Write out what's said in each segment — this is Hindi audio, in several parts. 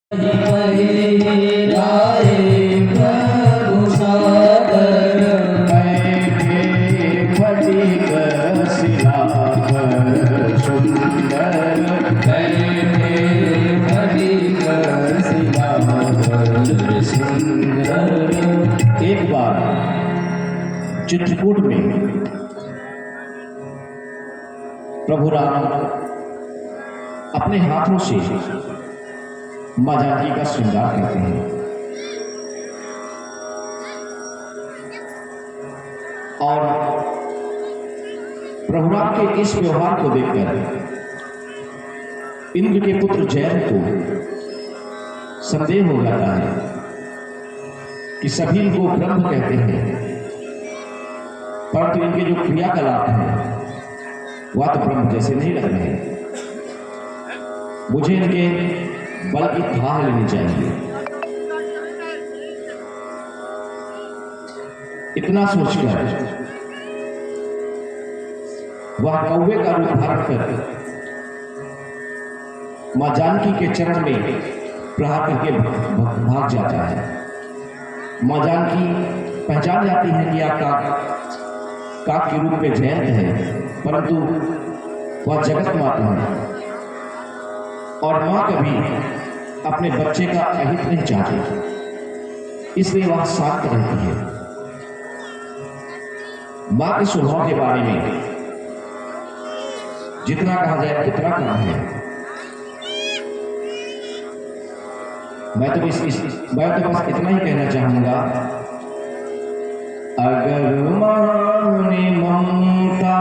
एक बार चित्रकूट में प्रभु राम अपने हाथों से मां जानकी का श्रृंगार करते हैं और प्रभु राम के इस व्यवहार को देखकर इंद्र के पुत्र जयंत को संदेह हो जाता है कि सभी इनको ब्रह्म कहते हैं, परंतु इनके जो क्रियाकलाप हैं वह तो ब्रह्म जैसे नहीं लग रहे। मुझे इनके बल की थाह लेनी चाहिए। इतना सोचकर वह कौवे का रूप धारण कर मां जानकी के चरण में प्रहार करके भाग जाता है। मां जानकी पहचान जाती है कि आप काक के रूप में जयंत है, परंतु वह जगत माता है और मां कभी अपने बच्चे का अहित नहीं चाहती, इसलिए वह शांत रहती है। मां के स्वभाव के बारे में जितना कहा जाए उतना कम है। मैं तो बस इतना ही कहना चाहूंगा, अगर मां ने ममता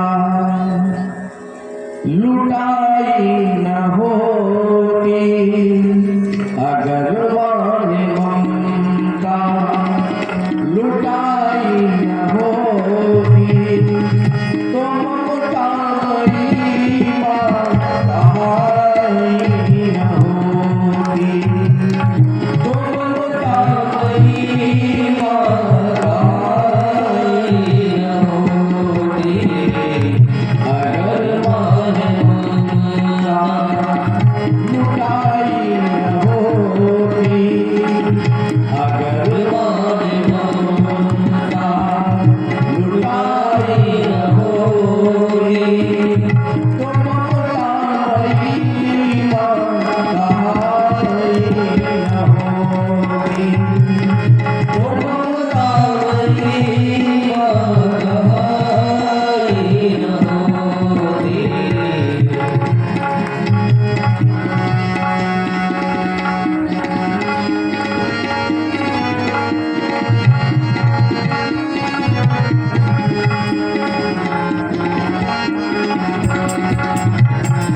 लुटाई न होती, अगर मां ने ममता लुटाई न होती, तो ममता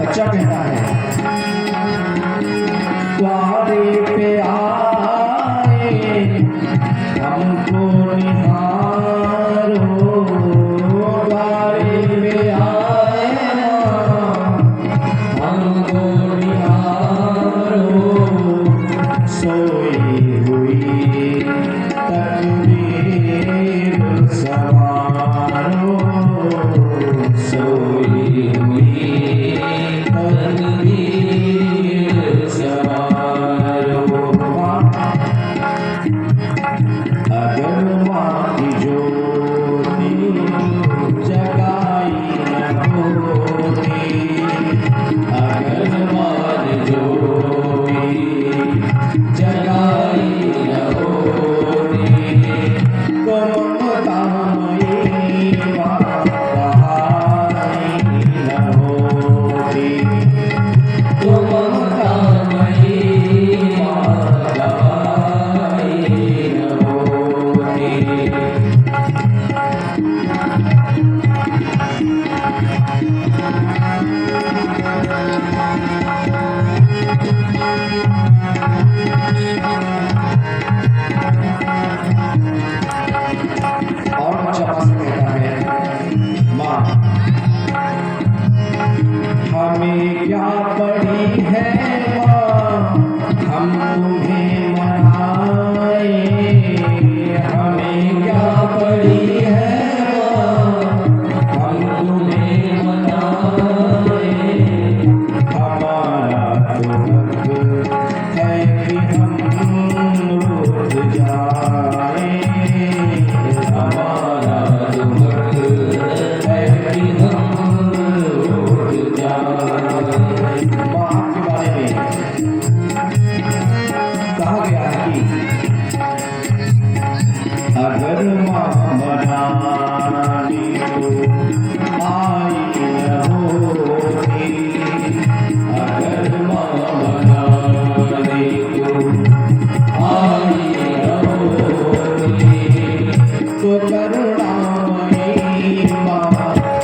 बच्चा कहता है, द्वारे पे आए हमको निहारो, द्वारे पे आए हमको निहारो, सोई हुई तकदीर संवारो, सोई हुई अगर मां की ज्योति जगाई न होती, अगर मां की ज्योति जगाई न होती, तो ममतामयी मां कहाई न होती, तो ममतामयी मां कहाई न होती। और चपास कहता है, मां हमें क्या पड़ी है मां, हम तुम्हें मनाए, हमें क्या पड़ी है मां, हम तुम्हें मनाए, हमारा तो हक है कि कहा गया है कि अगर माँ बनानी तो आई न होती, अगर माँ बनानी तो आई न होती, तो करुणामयी माँ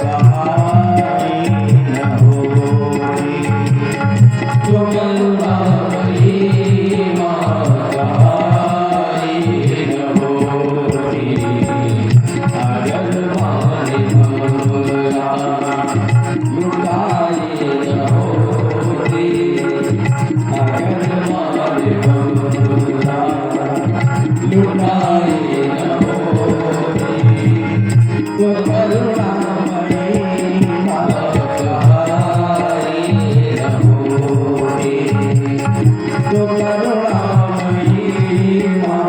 कहाई न होती, तो करुणामयी माँ कहाई न होती, अगर माने ममता लुटाई न होती, अगर माने ममता लुटाई न होती, तो करुणामयी माँ कहाई न होती, तो करुणामयी माँ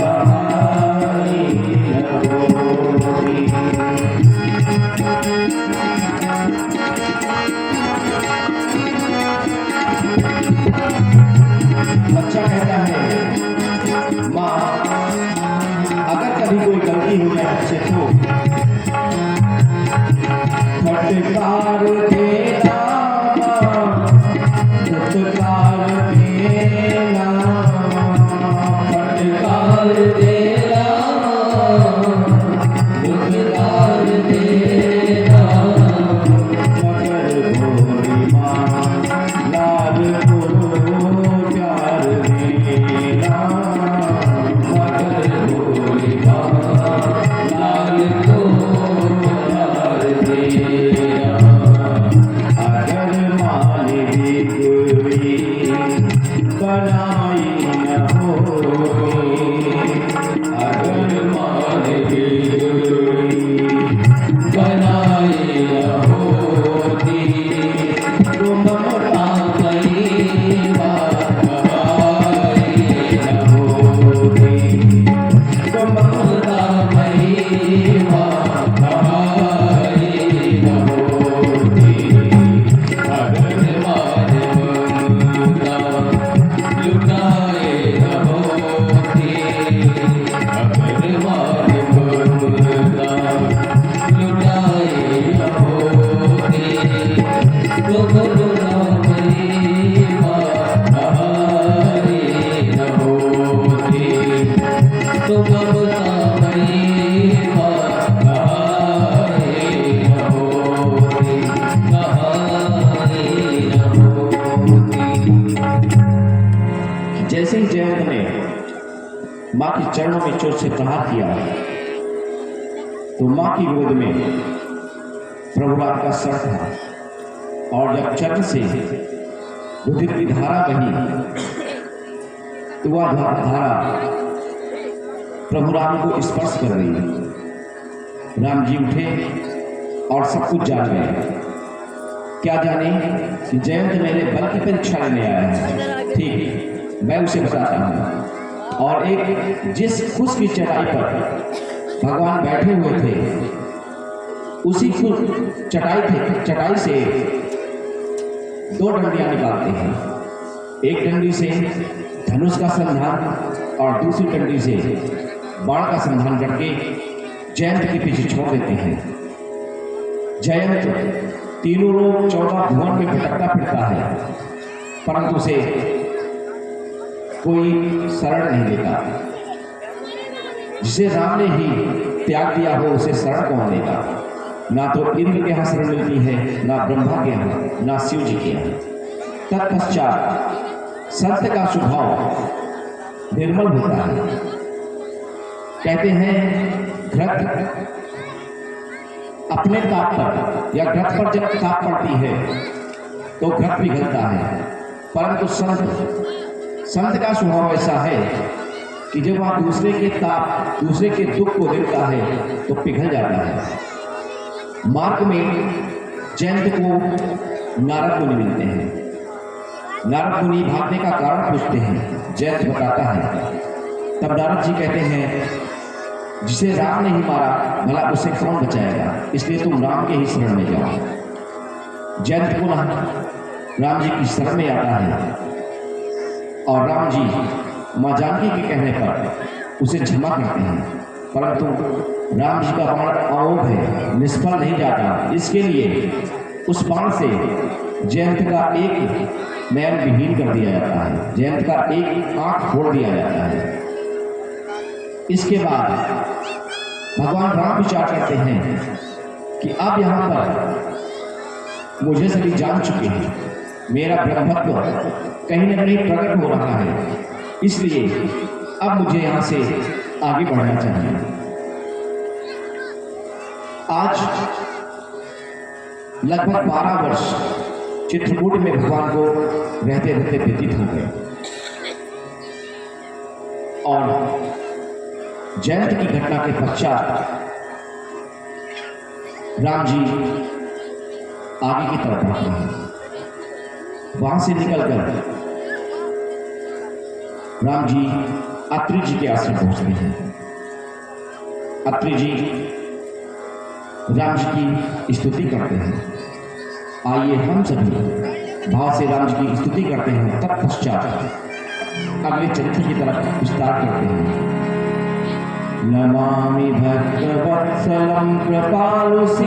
कहाई न होती। बच्चा कहता है, माँ अगर कभी कोई गलती हो जाए हमसे तो फटकार देना, फटकार देना, फटकार देना, फटकार देना, मगर भोली माँ लाल को प्यार देना, मगर भोली माँ लाल को प्यार देना, अगर माने बिगड़ी बनाई न होती, अगर माने बिगड़ी बनाई न होती, तो ममता कई बार कहाई न होती, तो ममता कई बार कहाई न होती, अगर माने ममता लुटाए न होती, अगर माने ममता लुटाए न होती, तो करुणामयी माँ कहाई न होती, तो ममतामयी माँ कहाई न होती, कहाई न होती। जैसे ही जयंत ने माँ के चरणों में चोट से प्रहार किया तो माँ की गोद में प्रभु राम का सर था, और जब चरण से रुधिर की धारा बही तो वह धारा प्रभु राम को स्पर्श कर रही। राम जी उठे और सब कुछ जान गए। क्या जाने कि जयंत मेरे बल की परीक्षा लेने आया है। ठीक, मैं उसे बताता हूँ। और एक जिस खुश की चटाई पर भगवान बैठे हुए थे, उसी चटाई से दो डंडियां निकालते हैं। एक डंडी से धनुष का संधान और दूसरी डंडी से बाण का संधान करके जयंत के पीछे छोड़ देते हैं। जयंत तीनों लोग 14 भुवन में भटकता फिरता है, परंतु उसे कोई शरण नहीं देता। जिसे राम ने ही त्याग दिया हो उसे शरण कौन देगा? ना तो इंद्र के यहाँ शरण मिलती है, ना ब्रह्मा के यहाँ, ना शिव जी के यहाँ। तत्पश्चात संत का स्वभाव निर्मल होता है। कहते हैं घृत अपने ताप पर या घृत पर जब ताप पड़ती है तो घृत पिघलता है, परंतु संत का स्वभाव ऐसा है कि जब वह दूसरे के दुख को देखता है तो पिघल जाता है। मार्ग में जयंत को नारद मुनि मिलते हैं। नारद मुनि भागने का कारण पूछते हैं, जयंत बताता है। तब नारद जी कहते हैं, जिसे राम ने ही मारा भला उसे कौन बचाएगा, इसलिए तुम राम के ही शरण में जाओ। जयंत पुनः राम जी की शरण में आता है और राम जी माँ जानकी के कहने पर उसे क्षमा करते हैं, परंतु राम जी का बाण अमोघ है, निष्फल नहीं जाता। इसके लिए उस बाण से जयंत का एक नयन विहीन कर दिया जाता है, जयंत का एक आंख फोड़ दिया जाता है। इसके बाद भगवान राम विचार करते हैं कि अब यहाँ पर मुझे सभी जान चुके हैं, मेरा ब्रह्मत्व कहीं न कहीं प्रकट हो रहा है, इसलिए अब मुझे यहाँ से आगे बढ़ना चाहिए। आज लगभग 12 वर्ष चित्रकूट में भगवान को रहते रहते व्यतीत हो गए और जयंत की घटना के पश्चात राम जी आगे की तरफ बढ़ते हैं। वहां से निकलकर राम जी अत्रि जी के आश्रम पहुंचते हैं। अत्रि जी राम जी की स्तुति करते हैं। आइए हम सभी भाव से राम जी की स्तुति करते हैं, तत्पश्चात अगले चरित्र की तरफ विस्तार करते हैं। नमामि भक्तवत्सलं कृपालुशीलकोमलं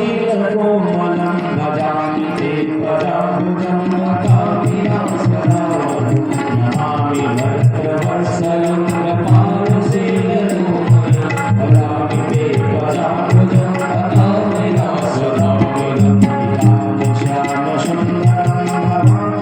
भजामि ते पदाम्बुजं लताविलासदावनं। नमामि भक्तवत्सलं कृपालुशीलकोमलं भजामि ते पदाम्बुजं लताविलासदावनं। श्यामसुन्दरं भवामि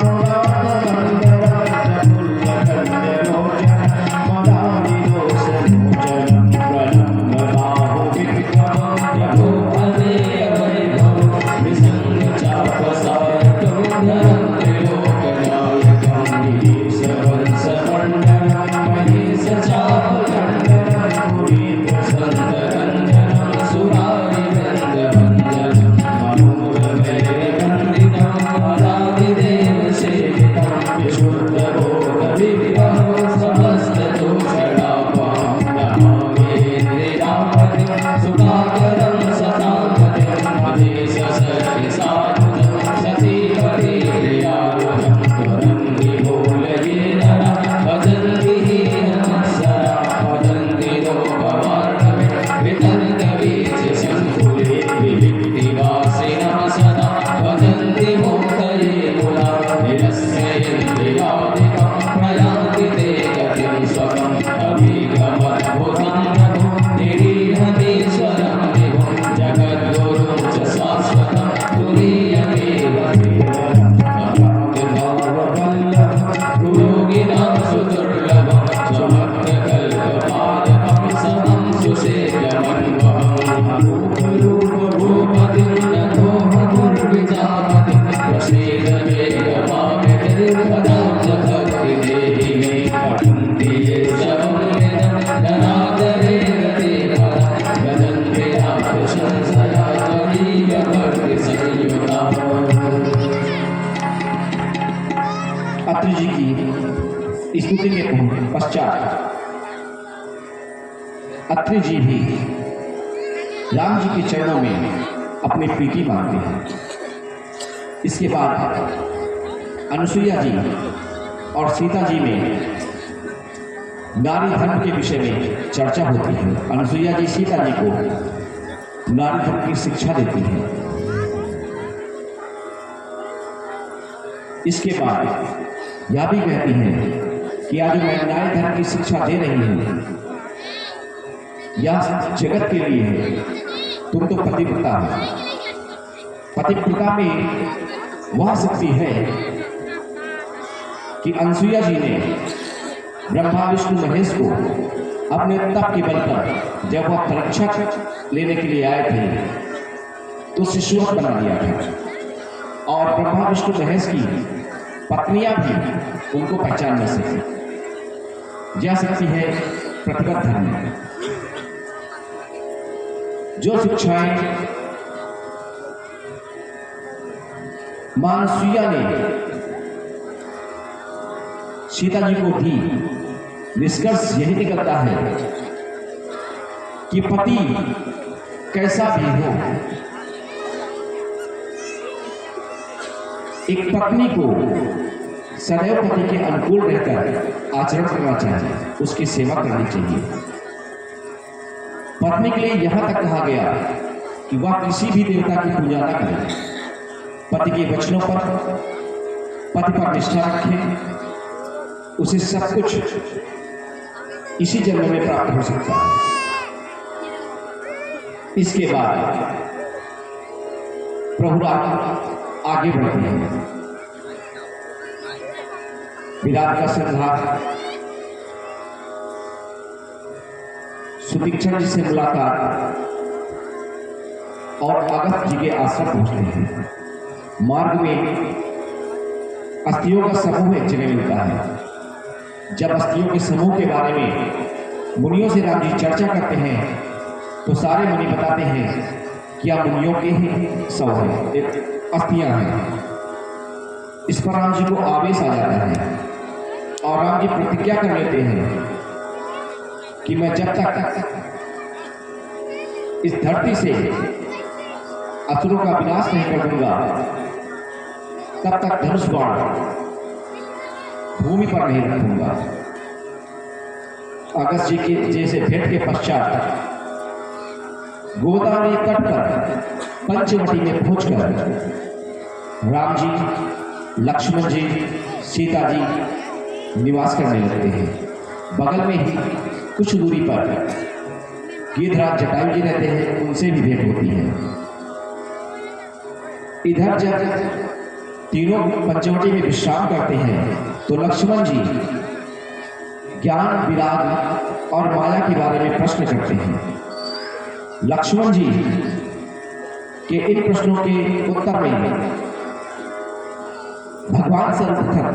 अत्रि जी की स्तुति के पश्चात अत्रि जी भी राम जी के चरणों में अपनी प्रीति मांगते हैं। इसके बाद अनुसुईया जी और सीता जी में नारी धर्म के विषय में चर्चा होती है। अनुसुईया जी सीता जी को नारी धर्म की शिक्षा देती है। इसके बाद यह भी कहती हैं कि आज मैं नारी धर्म की शिक्षा दे रही हूं, यह जगत के लिए है, तुम तो पतिव्रता हो। पतिव्रता में वह शक्ति है कि अनुसुईया जी ने ब्रह्मा विष्णु महेश को अपने तप के बल पर जब वह परीक्षा लेने के लिए आए थे तो शिशुवत बना दिया था और ब्रह्मा विष्णु महेश की पत्नियां भी उनको पहचान न सकी। यह शक्ति है प्रतिगत धर्म। जो शिक्षाएं मां अनुसुईया ने सीता जी को दी, निष्कर्ष यही निकलता है कि पति कैसा भी हो, एक पत्नी को सदैव पति के अनुकूल रहकर आचरण करना चाहिए, उसकी सेवा करनी चाहिए। पत्नी के लिए यहां तक कहा गया कि वह किसी भी देवता की पूजा न करे, पति के वचनों पर, पति पर निष्ठा रखे, उसे सब कुछ इसी जन्म में प्राप्त हो सकता है। इसके बाद प्रभु राम आगे बढ़ते हैं। विराट का संहार, सुतीक्षण जी से मुलाकात और अगस्त जी के आश्रम पहुंचते हैं। मार्ग में अस्थियों का समूह एक जगह मिलता है। जब अस्थियों के समूह के बारे में मुनियों से राम जी चर्चा करते हैं तो सारे मुनि बताते हैं कि आप मुनियों के ही शव है, अस्थियां हैं। इस पर राम जी को आवेश आ जाता है और राम जी प्रतिज्ञा कर लेते हैं कि मैं जब तक इस धरती से असुरों का विनाश नहीं कर दूंगा तब तक धनुष बाण भूमि पर नहीं रखूंगा। अगस्त जी के जैसे भेंट के पश्चात गोदावरी तट पर पंचवटी में पहुंचकर राम जी, लक्ष्मण जी, सीता जी निवास करने लगते हैं। बगल में ही कुछ दूरी पर गिद्धराज जटायु जी रहते हैं, उनसे भी भेंट होती है। इधर जब तीनों पंचवटी में विश्राम करते हैं तो लक्ष्मण जी ज्ञान, विराग और माया के बारे में प्रश्न करते हैं। लक्ष्मण जी के इन प्रश्नों के उत्तर में भगवान सर्वप्रथम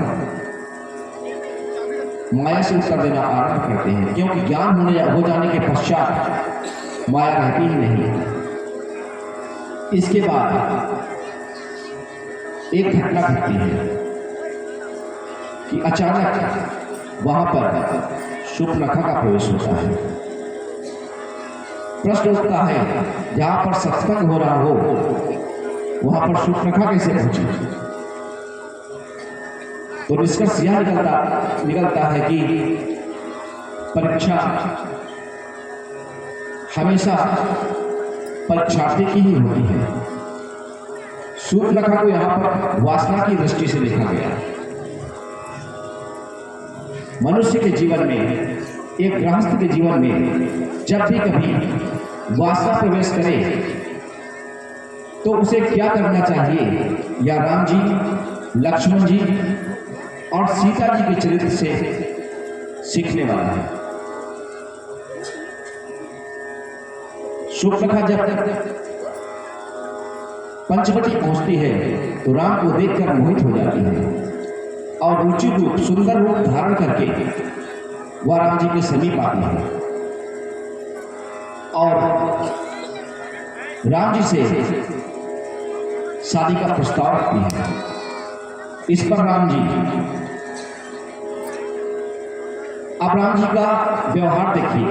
माया से उत्तर देना आरंभ करते हैं, क्योंकि ज्ञान हो जाने के पश्चात माया रहती ही नहीं। इसके बाद एक घटना घटती है कि अचानक वहां पर शूर्पणखा का प्रवेश होता है। प्रश्न उठता है, जहां पर सत्संग हो रहा हो वहां पर शूर्पणखा कैसे पहुंची? तो निष्कर्ष यह निकलता है कि परीक्षा हमेशा परीक्षार्थी की ही होती है। शूर्पणखा को यहां पर वासना की दृष्टि से देखा गया। मनुष्य के जीवन में, एक गृहस्थ के जीवन में जब भी कभी वासना प्रवेश करे तो उसे क्या करना चाहिए, या राम जी, लक्ष्मण जी और सीता जी के चरित्र से सीखने वाला है। शूर्पणखा जब पंचवटी पहुंचती है तो राम को देखकर मोहित हो जाती है और रुचि रूप, सुंदर रूप धारण करके वह राम जी के समीप आती है और राम जी से शादी का प्रस्ताव रखती है। इस पर राम जी, अब राम जी का व्यवहार देखिए।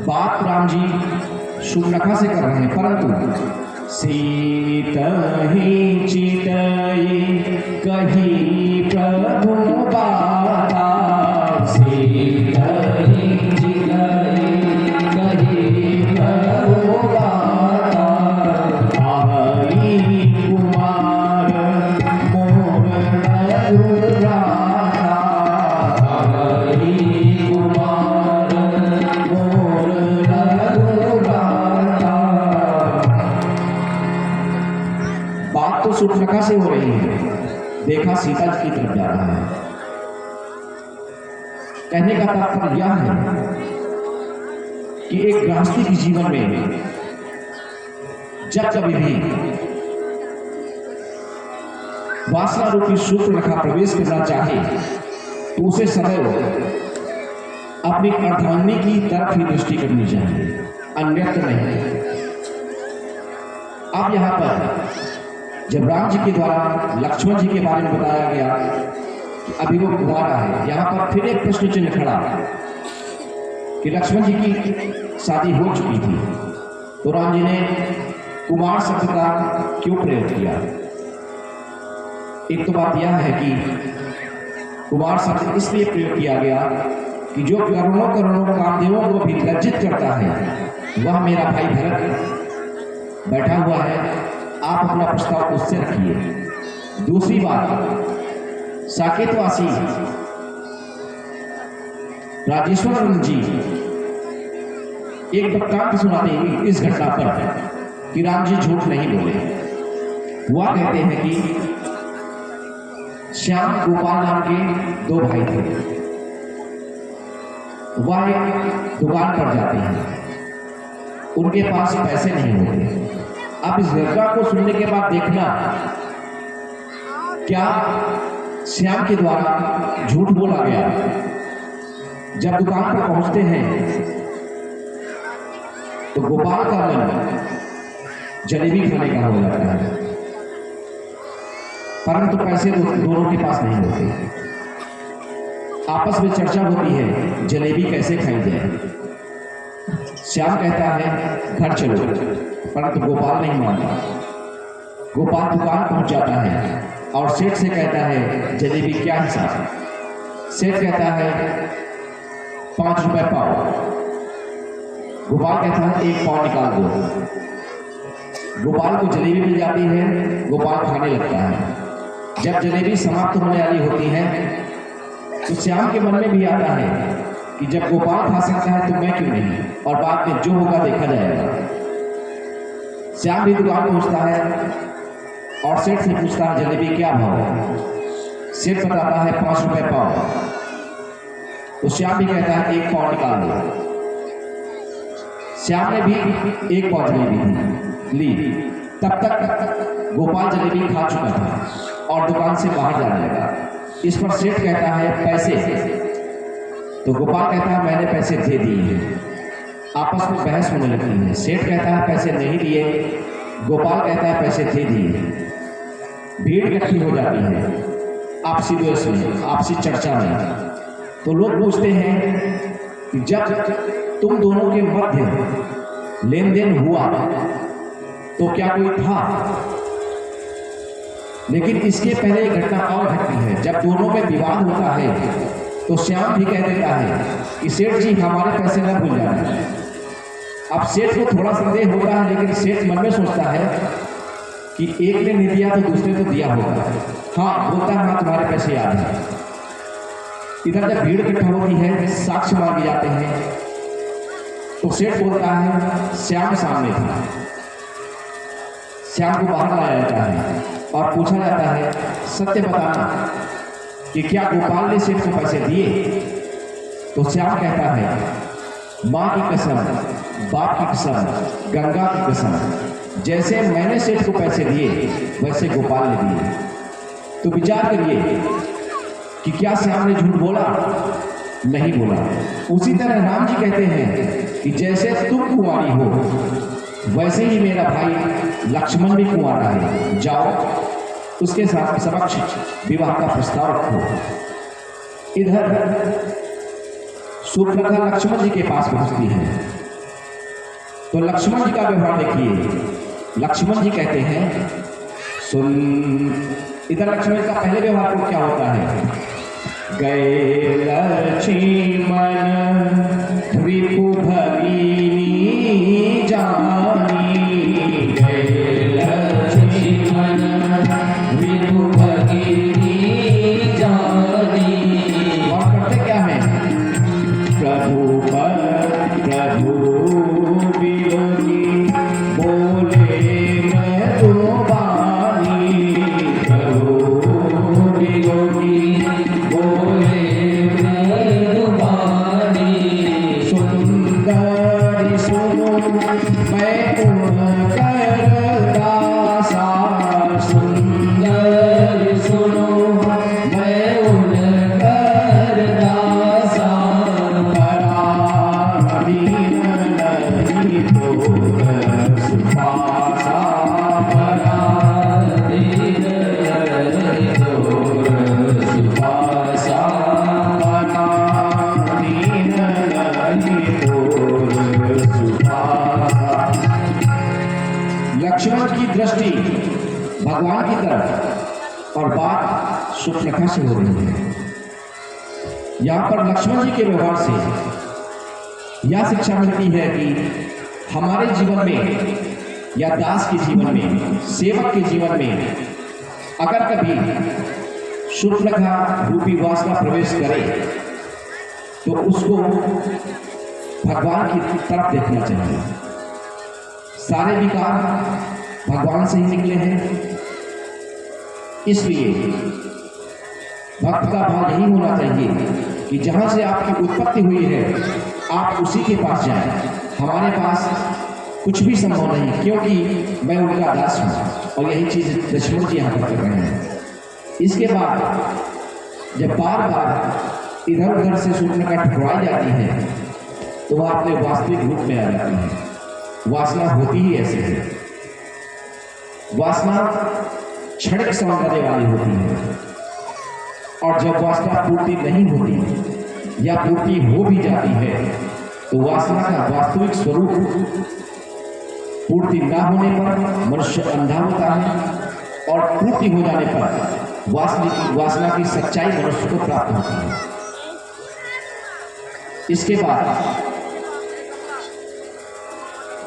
बात राम जी शूर्पणखा से कर रहे हैं, परंतु सीता ही चितई कही प्रभु बाता, सीता ही चितई कही प्रभु बाता, आई कुमार मोर अनुराधा, आई कुमार मोर अनुराधा। बात तो शूर्पणखा से हो रही है, देखा सीता जी की तरफ जा रहा है। कहने का तात्पर्य यह है कि एक गृहस्थी के जीवन में जब कभी भी वासना रूपी शूर्पणखा प्रवेश करना चाहे तो उसे सदैव अपनी अर्धांगिनी की तरफ ही दृष्टि करनी चाहिए, अन्यत्र नहीं। अब यहां पर जब राम जी के द्वारा लक्ष्मण जी के बारे में बताया गया कि अभी वो कुंवारा है, यहां पर फिर एक प्रश्न चिन्ह खड़ा कि लक्ष्मण जी की शादी हो चुकी थी तो राम जी ने कुमार शब्द का क्यों प्रयोग किया? एक तो बात यह है कि कुमार शब्द इसलिए प्रयोग किया गया कि जो करोड़ों करोड़ों कामदेवों को भी लज्जित करता है वह मेरा भाई भरत बैठा हुआ है। आप अपना प्रस्ताव उससे रखिए। दूसरी बात, साकेतवासी राजेश्वर आनंद जी एक वृत्तांत सुनाते हैं इस घटना पर कि राम जी झूठ नहीं बोले। वह कहते हैं कि श्याम गोपाल नाम के दो भाई थे। वह एक दुकान पर जाते हैं, उनके पास पैसे नहीं होते। अब इस घटना को सुनने के बाद देखना क्या श्याम के द्वारा झूठ बोला गया। जब दुकान पर पहुंचते हैं तो गोपाल का मन जलेबी खाने का हो जाता है, परंतु पैसे दोनों के पास नहीं होते। आपस में चर्चा होती है जलेबी कैसे खाई जाए। श्याम कहता है घर चलो, परंतु गोपाल नहीं मानता। गोपाल दुकान पहुंच जाता है और सेठ से कहता है जलेबी क्या हिसाब। सेठ कहता है 5 रुपए पाव। गोपाल कहता है 1 पाव निकाल दो। गोपाल को जलेबी मिल जाती है, गोपाल खाने लगता है। जब जलेबी समाप्त होने वाली होती है तो श्याम के मन में भी आता है कि जब गोपाल खा सकता है तो मैं क्यों नहीं, और बाद में जो होगा देखा जाएगा। श्याम भी दुकान पहुंचता है और सेठ से पूछता है जलेबी क्या भाव है। सेठ बताता है 5 रुपए पाव। तो श्याम भी कहता है 1 पाव निकाल दो। श्याम ने भी 1 पाव जलेबी ली। तब तक गोपाल जलेबी खा चुका था और दुकान से बाहर जाने लगा। इस पर सेठ कहता है पैसे। तो गोपाल कहता है मैंने पैसे दे दिए हैं। आपस में बहस होने लगती है। सेठ कहता है पैसे नहीं दिए, गोपाल कहता है पैसे दे दिए। भीड़ इकट्ठी हो जाती है आपसी द्वेष में, आपसी चर्चा में। तो लोग पूछते हैं कि जब तुम दोनों के मध्य लेन देन हुआ तो क्या कोई था। लेकिन इसके पहले एक घटना और घटती है। जब दोनों में विवाद होता है तो श्याम भी कह देता है कि सेठ जी हमारे पैसे न भूल जाए। अब सेठ को थोड़ा संदेह होता है, लेकिन सेठ मन में सोचता है कि एक ने नहीं दिया तो दूसरे को दिया होगा। हाँ बोलता है हाँ तुम्हारे पैसे याद है। इधर जब भीड़ इकट्ठा होती है, साक्ष्य मांगे जाते हैं, तो सेठ बोलता है श्याम सामने था। श्याम को बाहर लाया जाता है और पूछा जाता है सत्य बताना कि क्या गोपाल ने सेठ को पैसे दिए। तो श्याम कहता है माँ की कसम, बाप की कसम, गंगा की कसम, जैसे मैंने सेठ को पैसे दिए वैसे गोपाल ने दिए। तो विचार करिए कि क्या श्याम ने झूठ बोला? नहीं बोला। उसी तरह राम जी कहते हैं कि जैसे तुम कुंवारी हो वैसे ही मेरा भाई लक्ष्मण भी कुंवारा है, जाओ उसके साथ समक्ष विवाह का प्रस्ताव रखो। इधर सूर्पनखा लक्ष्मण जी के पास पहुंचती है तो लक्ष्मण जी का व्यवहार देखिए। लक्ष्मण जी कहते हैं सुन। इधर लक्ष्मण का पहले व्यवहार को क्या होता है? गए लक्ष्मण रिपु भगिनी जानी, गए लक्ष्मण रिपु भगिनी जानी। और करते क्या है? प्रभु प्रभु वियोगी बोले मैं तो बानी, प्रभु वियोगी बोले मैं तो बानी। सुंदर सुनो मैं उनकर दासा, सुंदर सुनो मैं उनकर दासा। पराधीन नहीं तोर सुपासा, पराधीन नहीं तोर सुपासा, पराधीन नहीं तोर सुपासा। लक्ष्मण की दृष्टि भगवान की तरफ और बात सूर्पनखा से हो रही है। यहाँ पर लक्ष्मण जी के व्यवहार से यह शिक्षा मिलती है कि हमारे जीवन में या दास के जीवन में, सेवक के जीवन में अगर कभी शूर्पणखा रूपी वासना प्रवेश करे तो उसको भगवान की तरफ देखना चाहिए। सारे विकार भगवान से ही निकले हैं, इसलिए भक्त का भाव यही होना चाहिए कि जहां से आपकी उत्पत्ति हुई है आप उसी के पास जाएं। हमारे पास कुछ भी संभव नहीं, क्योंकि मैं उनका दास हूं। और यही चीज लक्ष्मण जी यहाँ पर कर रहे हैं। इसके बाद जब बार बार इधर उधर से शूर्पणखा ठुकराई जाती है तो वह अपने वास्तविक रूप में आ जाती है। वासना होती ही ऐसे है। वासना क्षणिक सौंदर्य वाली होती है, और जब वासना पूर्ति नहीं होती या पूर्ति हो भी जाती है तो वासना का वास्तविक स्वरूप पूर्ति ना होने पर मनुष्य अंधा होता है, और पूर्ति हो जाने पर वासना की सच्चाई मनुष्य को प्राप्त होती है। इसके बाद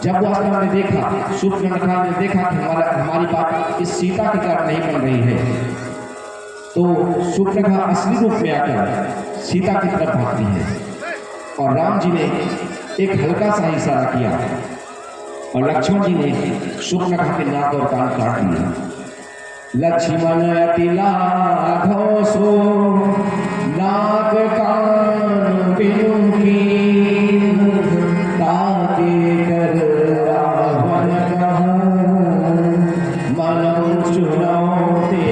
जब वासना ने देखा, शूर्पणखा ने देखा कि हमारी बात इस सीता के कारण नहीं बन रही है, तो शूर्पणखा असली रूप में आकर सीता की तरफ भागती है। और राम जी ने एक हल्का सा इशारा किया और लक्ष्मण जी ने शूर्पणखा के नाक और कान काट दिया। लक्ष्मण अति लाघव सो नाक कान बिनु कीन, ताके कर रावण कहूं मनौ चुनौती।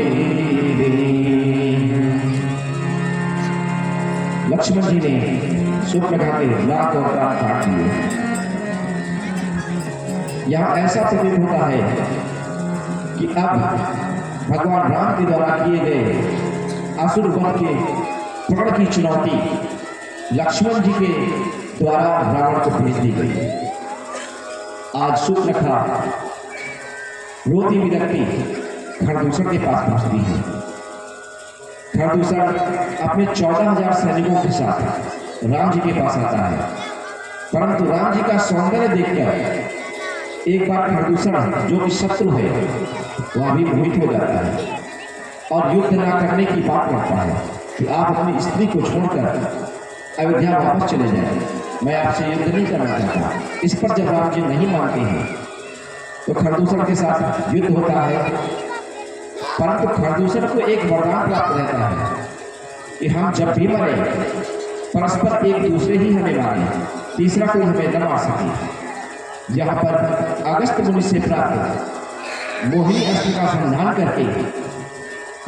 लक्ष्मण जी ने शूर्पणखा के नाक और कान काट दिए। यहाँ ऐसा प्रतीत होता है कि अब भगवान राम के द्वारा किए गए असुर वध के प्रण की चुनौती लक्ष्मण जी के द्वारा रावण को भेज दी गई। आज शूर्पणखा रोती बिलखती खरदूषण के पास पहुंचती है। खरदूषण अपने 14,000 सैनिकों के साथ राम जी के पास आता है, परंतु राम जी का सौंदर्य देखकर एक बार खरदूषण जो कि शत्रु है वह भी मोहित हो जाता है और युद्ध न करने की बात करता है कि आप अपनी स्त्री को छोड़कर अयोध्या वापस चले जाएं, मैं आपसे युद्ध नहीं करना चाहता। इस पर जब राम जी नहीं मानते हैं तो खरदूषण के साथ युद्ध होता है, परंतु खरदूषण को एक वरदान प्राप्त रहता है कि हम जब भी मरे परस्पर एक दूसरे ही हमें मारे, तीसरा कोई हमें न मार सके। यहाँ पर अगस्त मुनि से प्राप्त मोहिनी अस्त्र का संधान करके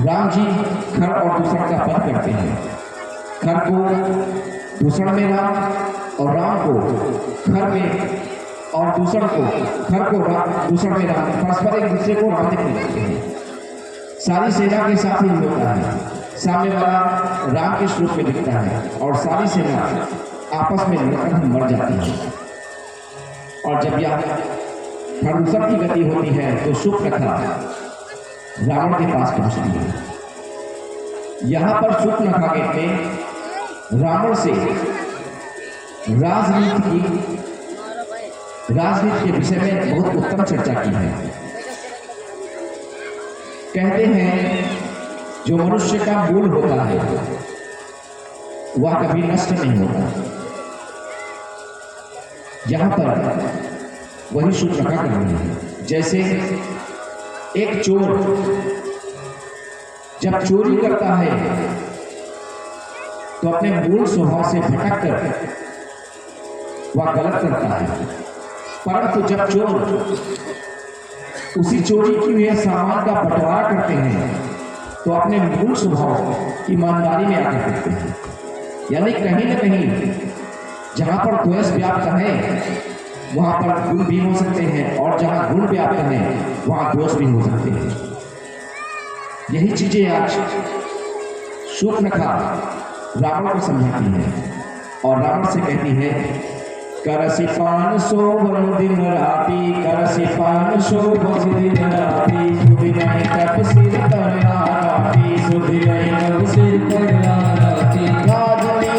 राम जी खर और दूषण का वध करते हैं। खर को दूषण में राम और राम को खर में, और दूषण को खर को दूषण में राम, परस्पर एक दूसरे को राम देखने लगते हैं। सारी सेना के साथ ही होता है, सामने वाला राम के स्वरूप में दिखता है और सारी सेना आपस में लड़कर मर जाती है। और जब यह खरदूषण की गति होती है तो शूर्पणखा रावण के पास पहुंचती है। यहाँ पर शूर्पणखा ने रावण से राजनीति के विषय में बहुत उत्तम चर्चा की है। कहते हैं जो मनुष्य का मूल होता है वह कभी नष्ट नहीं होता। यहां पर वही शूर्पणखा कर रही है। जैसे एक चोर जब चोरी करता है तो अपने मूल स्वभाव से भटक कर वह गलत करता है, परंतु जब चोर उसी चोरी की हुए सामान का बंटवारा करते हैं तो अपने मूल स्वभाव ईमानदारी में आकर करते हैं। यानी कहीं न कहीं जहां पर द्वेष व्याप्त है वहां पर गुण भी हो सकते हैं, और जहां गुण व्याप्त है वहां दोष भी हो सकते हैं। यही चीजें आज शूर्पणखा रावण को समझाती है और रावण से कहती है, करसी पान शोभन दिन राती, करसी पान शोभन दिन राती, सुधि नहीं कब सिर पर आती, सुधि नहीं कब सिर पर आती, राजनी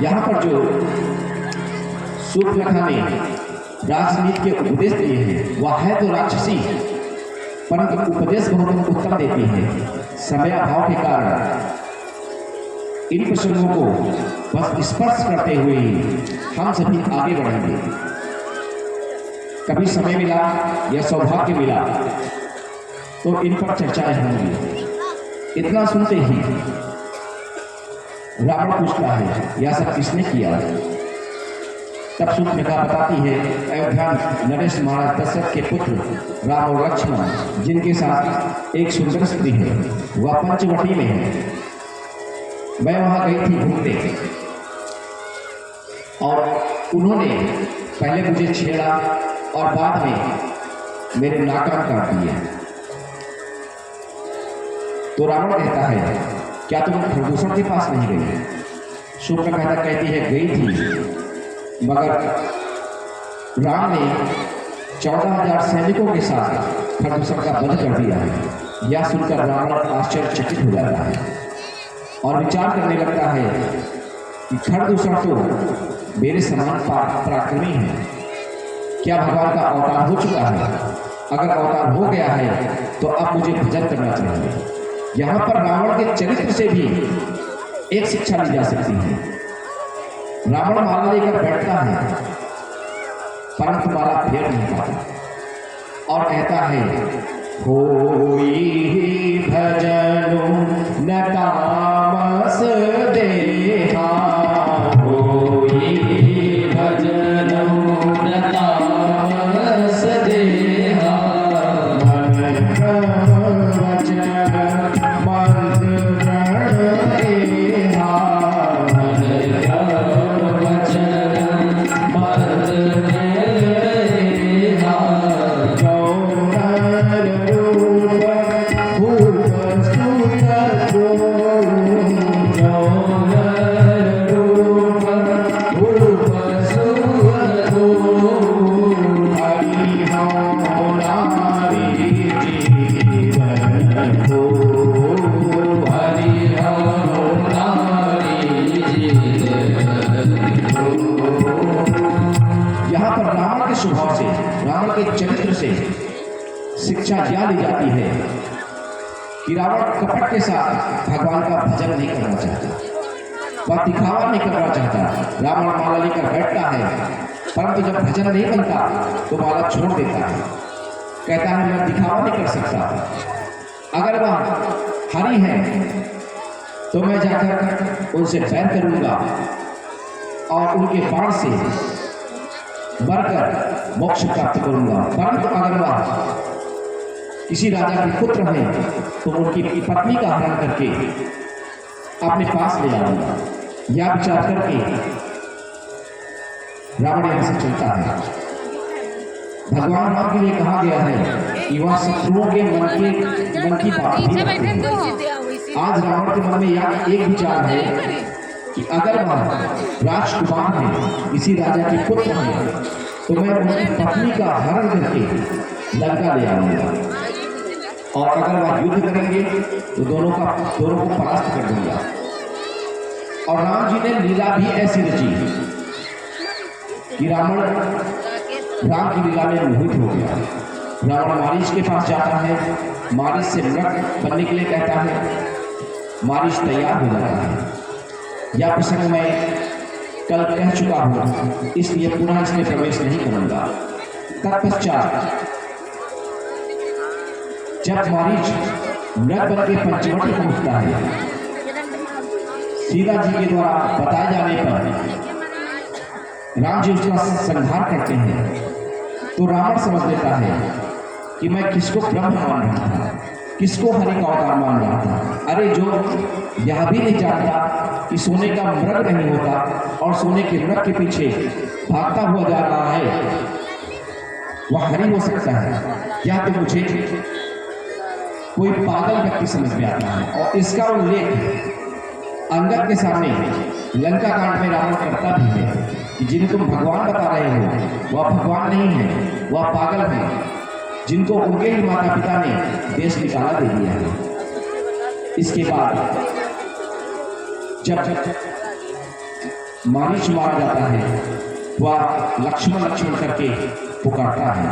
यहाँ पर जो सूर्पनखा ने राजनीति के उपदेश दिए हैं वह है तो राक्षसी, परंतु उपदेश बहुत उत्तम देती है। समय अभाव के कारण इन प्रसंगों को बस स्पर्श करते हुए हम सभी आगे बढ़ेंगे। कभी समय मिला या सौभाग्य मिला तो इन पर चर्चाएं होंगी। इतना सुनते ही रावण पूछता है यह सब किसने किया? तब सूर्पनखा बताती है अयोध्या नरेश महाराज दशरथ के पुत्र राम और लक्ष्मण, जिनके साथ एक सुंदर स्त्री है, वह पंचवटी में है। मैं वहां गई थी घूमने और उन्होंने पहले मुझे छेड़ा और बाद में मेरे नाकान काट दिए। तो रावण कहता है क्या तुम खरदूषण के पास नहीं गई? सूर्पनखा कहती है गई थी, मगर राम ने 14,000 सैनिकों के साथ खरदूषण का वध कर दिया है। यह सुनकर रावण आश्चर्यचकित हो जाता है और विचार करने लगता है कि खरदूषण तो मेरे समान पराक्रमी है, क्या भगवान का अवतार हो चुका है? अगर अवतार हो गया है तो अब मुझे भजन करना चाहिए। यहाँ पर रावण के चरित्र से भी एक शिक्षा ली जा सकती है। रावण माला लेकर बैठता है परंतु माला फेर नहीं पाता और कहता है होई भजनो न तामस देहा, होई भजनो न तामस देहा, मन वचन मंत्र देहा, शिक्षा यह ली जाती है कि रावण कपट के साथ भगवान का भजन नहीं करना चाहता, वह दिखावा नहीं करना चाहता। रावण माला लेकर बैठता है परंतु जब भजन नहीं बनता तो माला छोड़ देता है। कहता है मैं दिखावा नहीं कर सकता, अगर वह हरि है तो मैं जाकर उनसे बैर करूंगा और उनके बाण से मरकर मोक्ष प्राप्त करूंगा। परंतु अगर वह किसी राजा के पुत्र हैं तो उनकी पत्नी का हरण करके अपने पास ले आऊंगा। यह विचार करके रावण यहां से चलता है। भगवान राम के लिए कहा गया है कि वह शत्रुओं के मन की बात भी रखते हैं। आज रावण के मन में यह एक विचार है कि अगर वह राजकुमार है, किसी राजा के पुत्र है, तो मैं उनकी पत्नी का हरण करके लंका ले आऊंगा और अगर वह युद्ध करेंगे तो दोनों को परास्त कर दूंगा। और राम जी ने लीला भी ऐसी रची कि रावण राम की लीला में मोहित हो गया। रावण मारीच के पास जाता है, मारीच से मृग बनने के लिए कहता है, मारीच तैयार हो जाता है। यह प्रसंग मैं कल कह चुका हूं, इसलिए पुनः इसमें प्रवेश नहीं करूंगा। तत्पश्चात जब मारीच मृग बन के पंचवटी पहुंचता है, सीता जी के द्वारा बताए जाने पर राम जी उसका संहार करते हैं तो रावण समझ लेता है कि मैं किसको ब्रह्म मान रहा था, किसको हरि का अवतार मान रहा था। अरे जो यह भी नहीं जानता कि सोने का मृग नहीं होता और सोने के मृग के पीछे भागता हुआ जा रहा है, वह हरि हो सकता है। यह तो मुझे कोई पागल व्यक्ति समझ में आता है। और इसका उल्लेख अंगद के सामने लंका कांड में रावण करता भी है कि जिन्हें तुम भगवान बता रहे हो वह भगवान नहीं है, वह पागल है, जिनको उनके ही माता पिता ने देश निकाला दे दिया है। इसके बाद जब मारीच मारा जाता है, वह लक्ष्मण लक्ष्मण करके पुकारता है।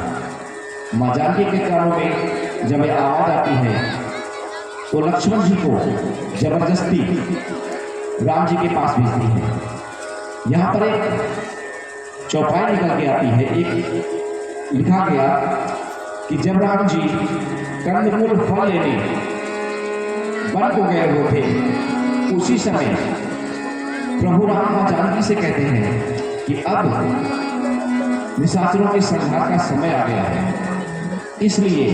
माँ जानकी के कानों में जब यह आवाज आती है तो लक्ष्मण जी को जबरदस्ती राम जी के पास भेजती है। यहाँ पर एक चौपाई निकल के आती है। एक लिखा गया कि जब राम जी कंदमूल फल लेने वन को गए हुए थे, उसी समय प्रभु राम माँ जानकी से कहते हैं कि अब निशाचरों के संहार का समय आ गया है, इसलिए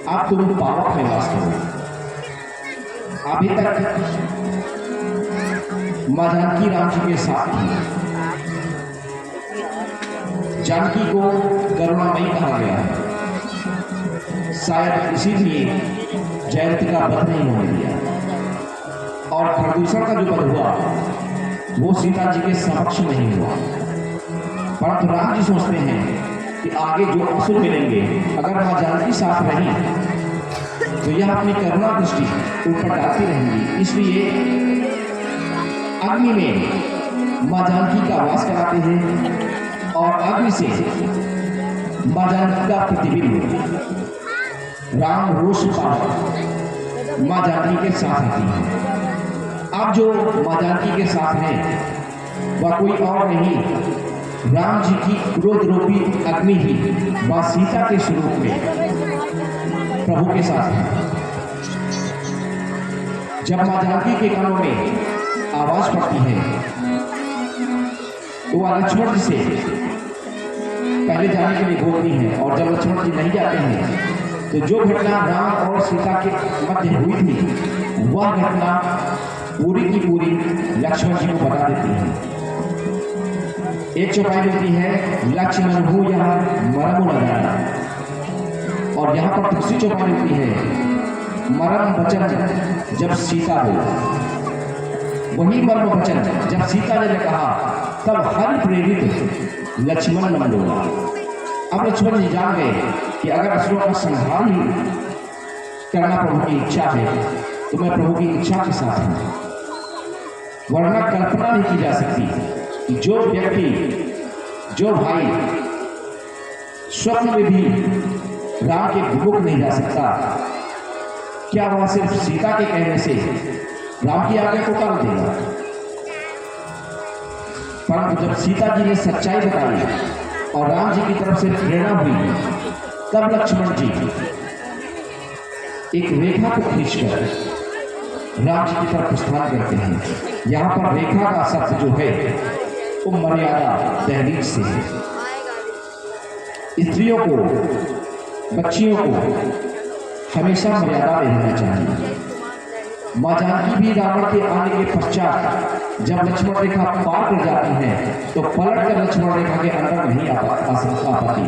आप तुम पावक में वास करो। अभी तक माँ जानकी राम जी के साथ थी। जानकी को करुणामयी कहा गया है, शायद इसीलिए जयंती का वध नहीं होने दिया। और खरदूषण का जो वध हुआ वो सीता जी के समक्ष नहीं हुआ, परंतु राम जी सोचते हैं कि आगे जो असुर मिलेंगे, अगर माँ जानकी साथ रही तो यह अपनी करुणा दृष्टि ऊपर डालती रहेंगी, इसलिए अग्नि में माँ जानकी का वास कराते हैं और अग्नि से माँ जानकी का प्रतिबिंब राम रोष पावक माँ जानकी के साथ आती है। अब जो माँ जानकी के साथ है वह कोई और नहीं, राम जी की क्रोध रूपी अग्नि ही माँ सीता के स्वरूप में प्रभु के साथ है। जब माँ जानकी के कानों में आवाज पड़ती है तो वह लक्ष्मण जी से पहले जाने के लिए बोलती है, और जब लक्ष्मण जी नहीं जाते हैं तो जो घटना राम और सीता के मध्य हुई थी वह घटना पूरी की पूरी लक्ष्मण जी को बता देती है। एक चौपाई मिलती है, लक्ष्मण हो यहाँ मरम न जाना, और यहाँ पर दूसरी चौपाई मिलती है, मरम वचन जब सीता हो। वही मर्म वचन जब सीता ने कहा तब हर प्रेरित लक्ष्मण मन डोला। अब लक्ष्मण जी जान गए कि अगर असुरों का संहार ही करना प्रभु की इच्छा है तो मैं प्रभु की इच्छा के साथ हूँ, वरना कल्पना नहीं की जा सकती कि जो व्यक्ति, जो भाई स्वप्न में भी राम के विमुख नहीं जा सकता, क्या वह सिर्फ सीता के कहने से राम की आज्ञा को टाल देगा? परंतु जब सीता जी ने सच्चाई बताई और राम जी की तरफ से प्रेरणा हुई, तब लक्ष्मण जी एक रेखा को खींचकर राम जी की तरफ प्रस्थान करते हैं। यहाँ पर रेखा का शब्द जो है वो मर्यादा तहरीक से है। स्त्रियों को, बच्चियों को हमेशा मर्यादा में रहना चाहिए। माँ जानकी भी रावण के आने के पश्चात जब लक्ष्मण रेखा पार कर जाती हैं तो पलट कर लक्ष्मण रेखा के अंदर नहीं आ पाती।